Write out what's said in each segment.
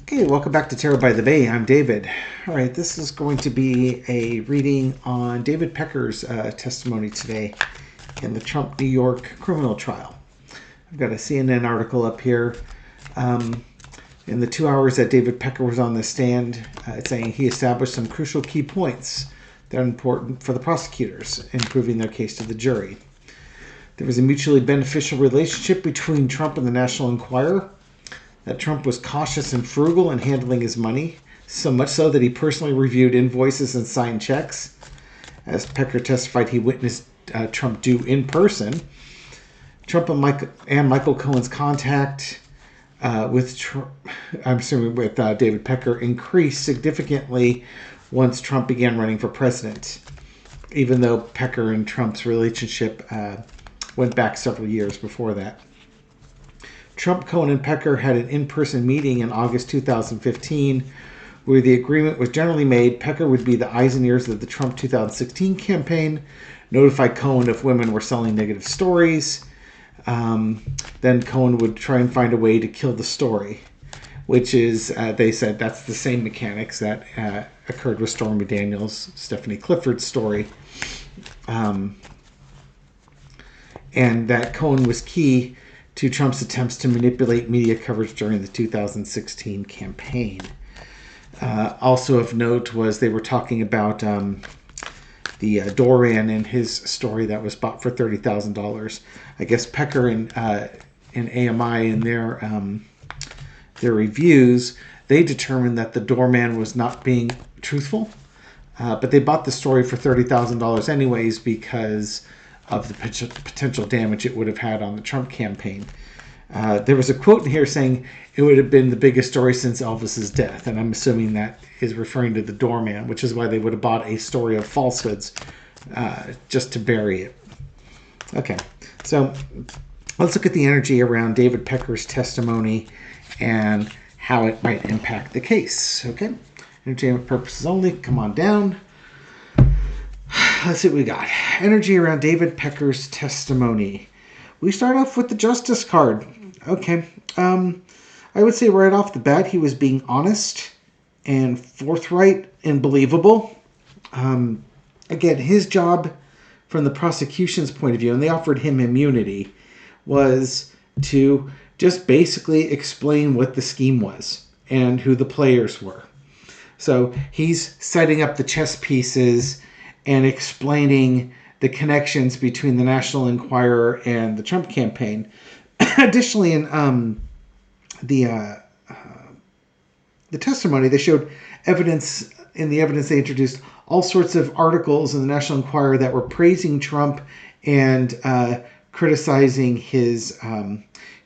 Okay, welcome back to Tarot by the Bay. I'm David. All right, this is going to be a reading on David Pecker's testimony today in the Trump New York criminal trial. I've got a CNN article up here. In the 2 hours that David Pecker was on the stand, it's saying he established some crucial key points that are important for the prosecutors in proving their case to the jury. There was a mutually beneficial relationship between Trump and the National Enquirer. That Trump was cautious and frugal in handling his money, so much so that he personally reviewed invoices and signed checks. As Pecker testified, he witnessed Trump do in person. Trump and Michael Cohen's contact with David Pecker increased significantly once Trump began running for president, even though Pecker and Trump's relationship went back several years before that. Trump, Cohen, and Pecker had an in-person meeting in August 2015 where the agreement was generally made. Pecker would be the eyes and ears of the Trump 2016 campaign, notify Cohen if women were selling negative stories. Then Cohen would try and find a way to kill the story, which is, they said, that's the same mechanics that occurred with Stormy Daniels' Stephanie Clifford's story. And that Cohen was key to Trump's attempts to manipulate media coverage during the 2016 campaign. Also of note was they were talking about the Doran in his story that was bought for $30,000. I guess Pecker and AMI in their reviews, they determined that the doorman was not being truthful, but they bought the story for $30,000 anyways because of the potential damage it would have had on the Trump campaign. There was a quote in here saying it would have been the biggest story since Elvis's death, and I'm assuming that is referring to the doorman, which is why they would have bought a story of falsehoods just to bury it. Okay, so let's look at the energy around David Pecker's testimony and how it might impact the case. Okay, entertainment purposes only. Come on down. Let's see what we got. Energy around David Pecker's testimony. We start off with the Justice card. Okay. I would say right off the bat, he was being honest and forthright and believable. Again, his job from the prosecution's point of view, and they offered him immunity, was to just basically explain what the scheme was and who the players were. So he's setting up the chess pieces and explaining the connections between the National Enquirer and the Trump campaign. Additionally, in the testimony, they showed evidence. In the evidence, they introduced all sorts of articles in the National Enquirer that were praising Trump and criticizing his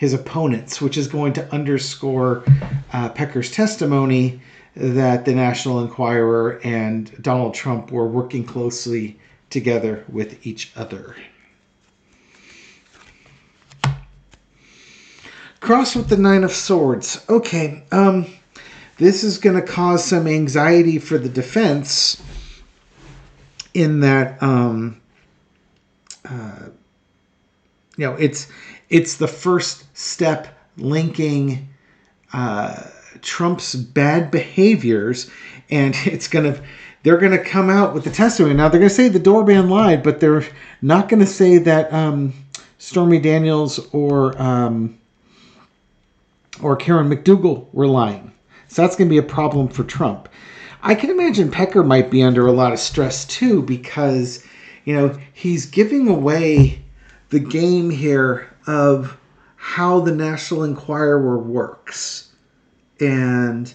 opponents, which is going to underscore Pecker's testimony that the National Enquirer and Donald Trump were working closely together with each other. Cross with the Nine of Swords. Okay, this is going to cause some anxiety for the defense in that, it's the first step linking Trump's bad behaviors, and they're going to come out with the testimony. Now, they're going to say the doorman lied, but they're not going to say that Stormy Daniels or Karen McDougal were lying. So that's going to be a problem for Trump. I can imagine Pecker might be under a lot of stress too, because, he's giving away the game here of how the National Enquirer works. And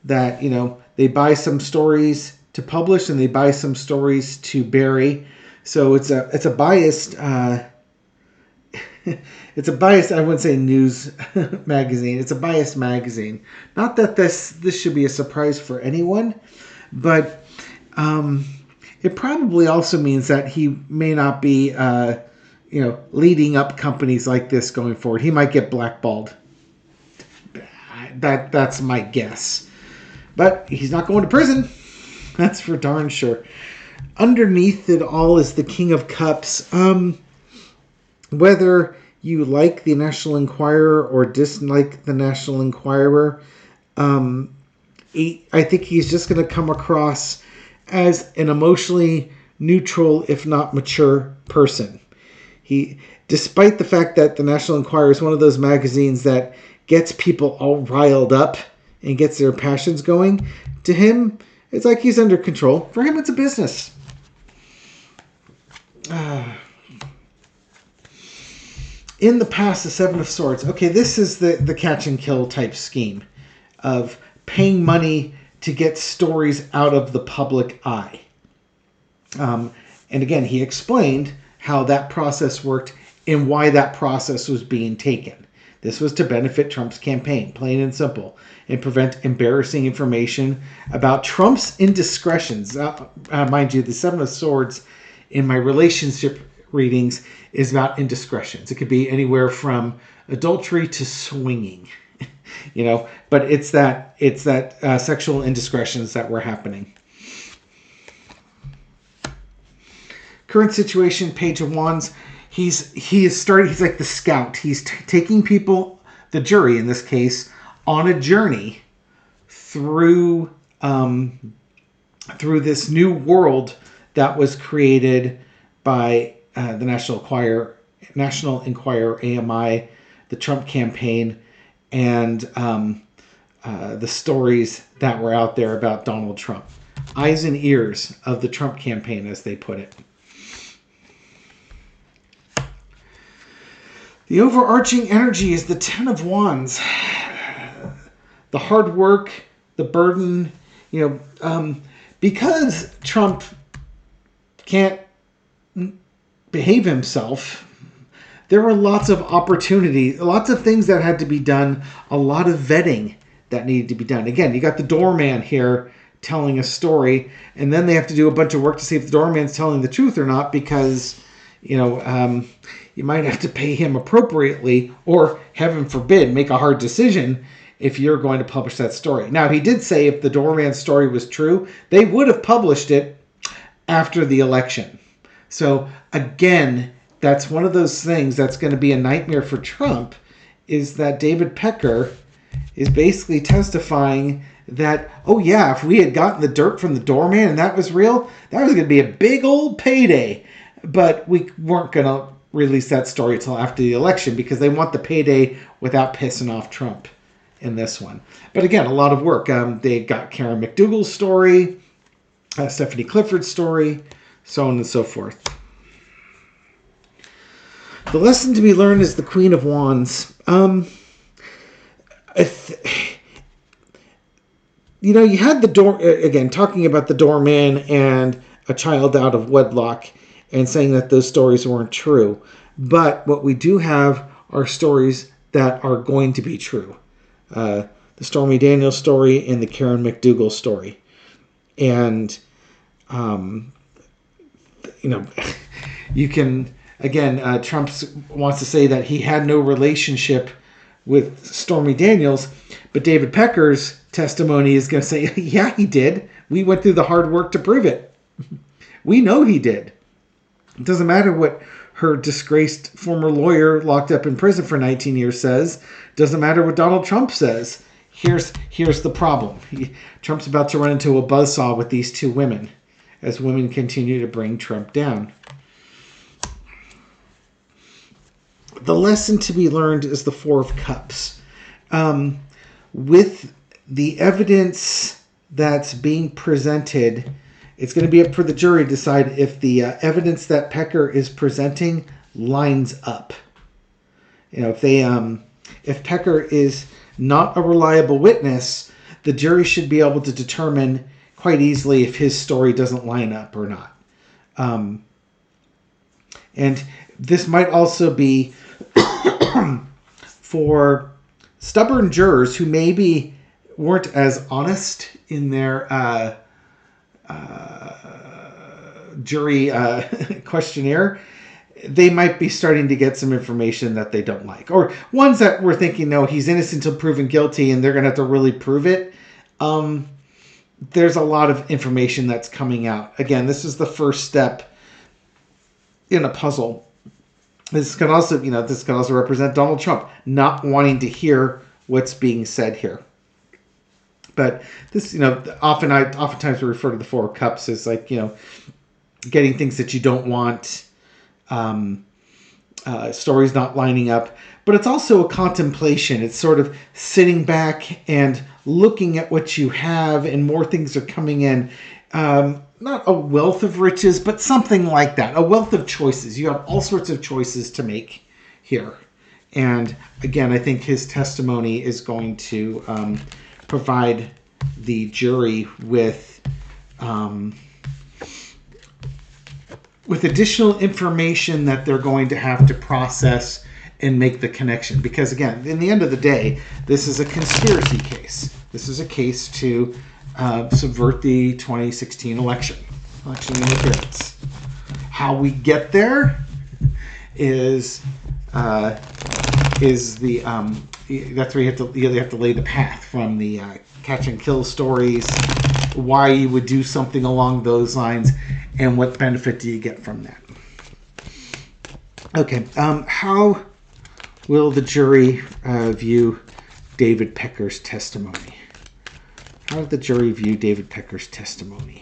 that, they buy some stories to publish and they buy some stories to bury. So it's a biased, it's a biased, I wouldn't say news magazine. It's a biased magazine. Not that this should be a surprise for anyone, but it probably also means that he may not be, leading up companies like this going forward. He might get blackballed. That's my guess. But he's not going to prison. That's for darn sure. Underneath it all is the King of Cups. Whether you like the National Enquirer or dislike the National Enquirer, I think he's just going to come across as an emotionally neutral, if not mature, person. Despite the fact that the National Enquirer is one of those magazines that gets people all riled up and gets their passions going, to him, it's like he's under control. For him, it's a business. In the past, the Seven of Swords. Okay, this is the catch and kill type scheme of paying money to get stories out of the public eye. And again, he explained how that process worked and why that process was being taken. This was to benefit Trump's campaign, plain and simple, and prevent embarrassing information about Trump's indiscretions. Mind you, the Seven of Swords in my relationship readings is about indiscretions. It could be anywhere from adultery to swinging, but it's that sexual indiscretions that were happening. Current situation, Page of Wands. He's like the scout. He's taking people, the jury in this case, on a journey through this new world that was created by the National Enquirer, AMI, the Trump campaign, and the stories that were out there about Donald Trump. Eyes and ears of the Trump campaign, as they put it. The overarching energy is the Ten of Wands. The hard work, the burden, because Trump can't behave himself, there were lots of opportunities, lots of things that had to be done, a lot of vetting that needed to be done. Again, you got the doorman here telling a story, and then they have to do a bunch of work to see if the doorman's telling the truth or not, because, you might have to pay him appropriately, or, heaven forbid, make a hard decision if you're going to publish that story. Now, he did say if the doorman's story was true, they would have published it after the election. So, again, that's one of those things that's going to be a nightmare for Trump, is that David Pecker is basically testifying that, oh yeah, if we had gotten the dirt from the doorman and that was real, that was going to be a big old payday. But we weren't going to release that story until after the election because they want the payday without pissing off Trump in this one. But again, a lot of work. They got Karen McDougal's story, Stephanie Clifford's story, so on and so forth. The lesson to be learned is the Queen of Wands. You had the door, again, talking about the doorman and a child out of wedlock and saying that those stories weren't true. But what we do have are stories that are going to be true. The Stormy Daniels story and the Karen McDougal story. And, you can, again, Trump wants to say that he had no relationship with Stormy Daniels, but David Pecker's testimony is going to say, yeah, he did. We went through the hard work to prove it. We know he did. It doesn't matter what her disgraced former lawyer locked up in prison for 19 years says. Doesn't matter what Donald Trump says. Here's the problem. Trump's about to run into a buzzsaw with these two women as women continue to bring Trump down. The lesson to be learned is the Four of Cups. With the evidence that's being presented, it's going to be up for the jury to decide if the evidence that Pecker is presenting lines up. If Pecker is not a reliable witness, the jury should be able to determine quite easily if his story doesn't line up or not. And this might also be for stubborn jurors who maybe weren't as honest in their jury questionnaire. They might be starting to get some information that they don't like. Or ones that were thinking, no, he's innocent until proven guilty, and they're going to have to really prove it. There's a lot of information that's coming out. Again, this is the first step in a puzzle. This can also represent Donald Trump not wanting to hear what's being said here. But this, oftentimes we refer to the Four of Cups as like, getting things that you don't want, stories not lining up. But it's also a contemplation. It's sort of sitting back and looking at what you have, and more things are coming in. Not a wealth of riches, but something like that. A wealth of choices. You have all sorts of choices to make here. And again, I think his testimony is going to provide the jury with additional information that they're going to have to process and make the connection. Because again, in the end of the day, this is a conspiracy case. This is a case to subvert the 2016 election interference. How we get there is the that's where you have to lay the path from the catch and kill stories, why you would do something along those lines, and what benefit do you get from that. Okay, how will the jury view David Pecker's testimony? How did the jury view David Pecker's testimony?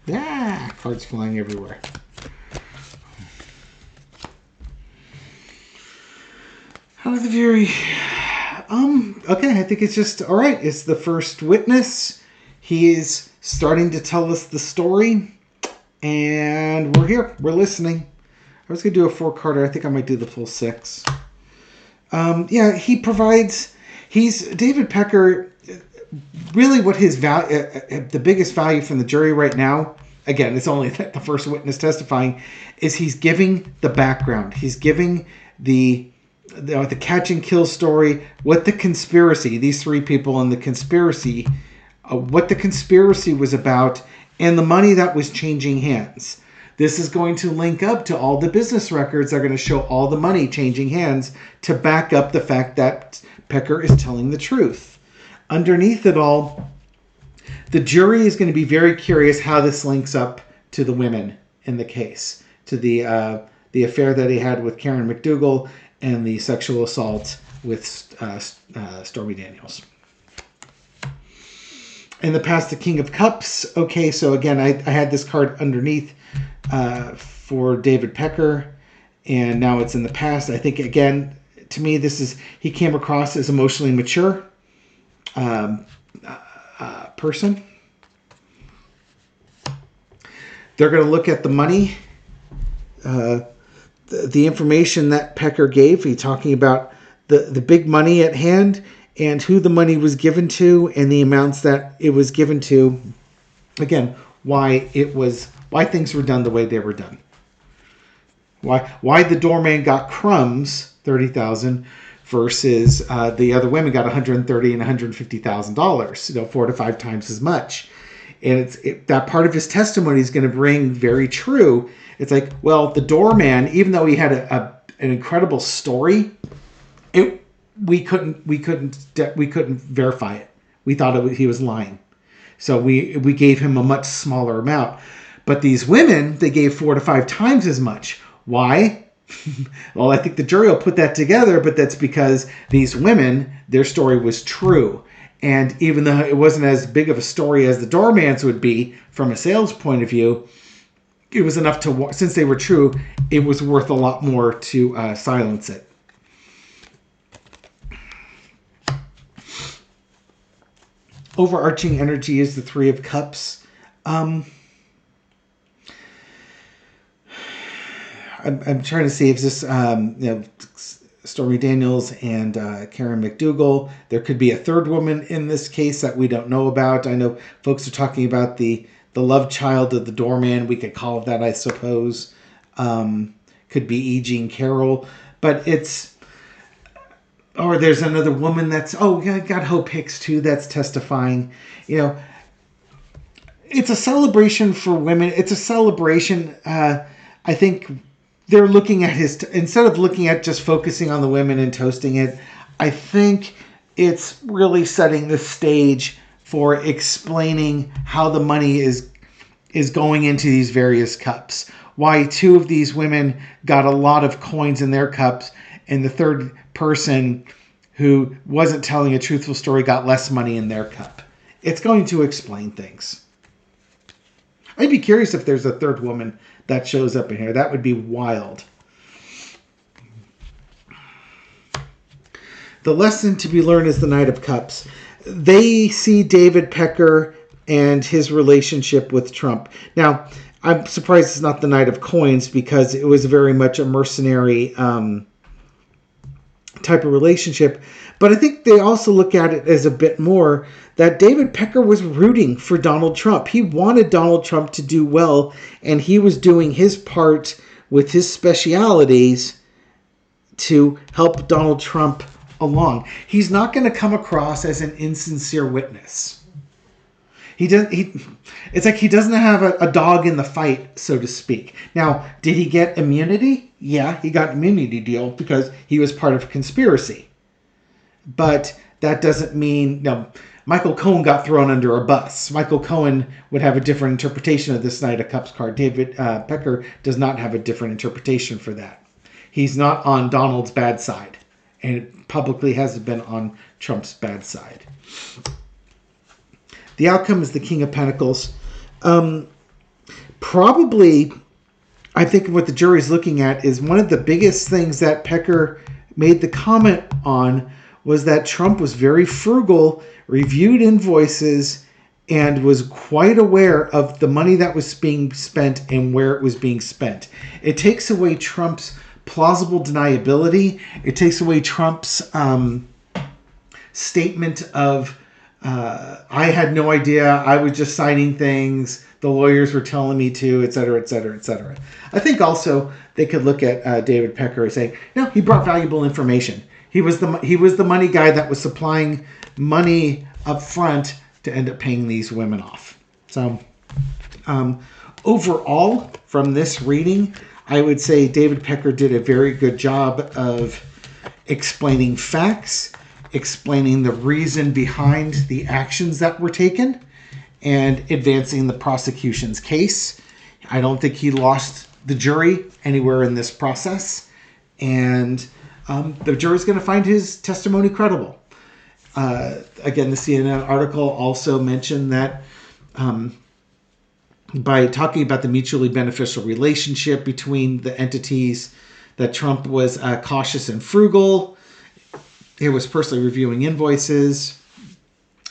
Cards flying everywhere. How did the jury... okay, I think it's just... All right, it's the first witness. He is starting to tell us the story. And we're here. We're listening. I was going to do a 4-carder. I think I might do the full 6. He provides... David Pecker, really what his value, the biggest value from the jury right now, again, it's only the first witness testifying, is he's giving the background. He's giving the catch and kill story, what the conspiracy, these 3 people in the conspiracy, what the conspiracy was about, and the money that was changing hands. This is going to link up to all the business records that are going to show all the money changing hands to back up the fact that Pecker is telling the truth. Underneath it all, the jury is going to be very curious how this links up to the women in the case, to the affair that he had with Karen McDougal and the sexual assault with Stormy Daniels. In the past, the King of Cups. Okay, so again, I had this card underneath for David Pecker, and now it's in the past. I think, again, to me, he came across as emotionally mature person. They're going to look at the money, the information that Pecker gave. He's talking about the big money at hand and who the money was given to and the amounts that it was given to. Again, why things were done the way they were done. Why the doorman got crumbs, $30,000, versus the other women got $130,000 and $150,000, 4 to 5 times as much. And that part of his testimony is going to ring very true. It's like, well, the doorman, even though he had an incredible story, we couldn't verify it. We thought he was lying, so we gave him a much smaller amount. But these women, they gave 4 to 5 times as much. Why? Well, I think the jury will put that together, but that's because these women, their story was true. And even though it wasn't as big of a story as the doorman's would be from a sales point of view, it was enough to, since they were true, it was worth a lot more to silence it. Overarching energy is the 3 of Cups. I'm trying to see if this, Stormy Daniels and Karen McDougal. There could be a third woman in this case that we don't know about. I know folks are talking about the love child of the doorman. We could call it that, I suppose. Could be E. Jean Carroll. But or there's another woman that's, got Hope Hicks too, that's testifying. It's a celebration for women. It's a celebration. I think they're looking at instead of looking at just focusing on the women and toasting it, I think it's really setting the stage for explaining how the money is going into these various cups. Why 2 of these women got a lot of coins in their cups, and the third person who wasn't telling a truthful story got less money in their cup. It's going to explain things. I'd be curious if there's a third woman that shows up in here. That would be wild. The lesson to be learned is the Knight of Cups. They see David Pecker and his relationship with Trump. Now, I'm surprised it's not the Knight of Coins, because it was very much a mercenary type of relationship. But I think they also look at it as a bit more that David Pecker was rooting for Donald Trump. He wanted Donald Trump to do well, and he was doing his part with his specialities to help Donald Trump along. He's not going to come across as an insincere witness. It's like he doesn't have a dog in the fight, so to speak. Now, did he get immunity? Yeah, he got an immunity deal because he was part of a conspiracy. But that doesn't mean, Michael Cohen got thrown under a bus. Michael Cohen would have a different interpretation of this Knight of Cups card. David Pecker does not have a different interpretation for that. He's not on Donald's bad side, and it publicly hasn't been on Trump's bad side. The outcome is the King of Pentacles. Probably, I think what the jury's looking at is one of the biggest things that Pecker made the comment on was that Trump was very frugal, reviewed invoices, and was quite aware of the money that was being spent and where it was being spent. It takes away Trump's plausible deniability. It takes away Trump's statement of, I had no idea, I was just signing things, the lawyers were telling me to, et cetera, et cetera, et cetera. I think also they could look at David Pecker and say, he brought valuable information. He was the money guy that was supplying money up front to end up paying these women off. So overall, from this reading, I would say David Pecker did a very good job of explaining facts, explaining the reason behind the actions that were taken, and advancing the prosecution's case. I don't think he lost the jury anywhere in this process, and the jury's going to find his testimony credible. Again, the CNN article also mentioned that by talking about the mutually beneficial relationship between the entities, that Trump was cautious and frugal. He was personally reviewing invoices.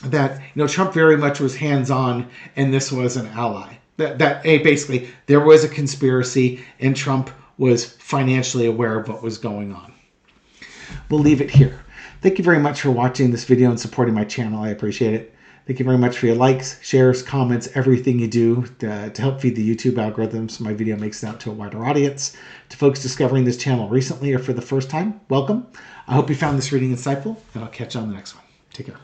That Trump very much was hands-on, and this was an ally. That basically there was a conspiracy, and Trump was financially aware of what was going on. We'll leave it here. Thank you very much for watching this video and supporting my channel. I appreciate it. Thank you very much for your likes, shares, comments, everything you do to help feed the YouTube algorithm so my video makes it out to a wider audience. To folks discovering this channel recently or for the first time, welcome. I hope you found this reading insightful, and I'll catch you on the next one. Take care.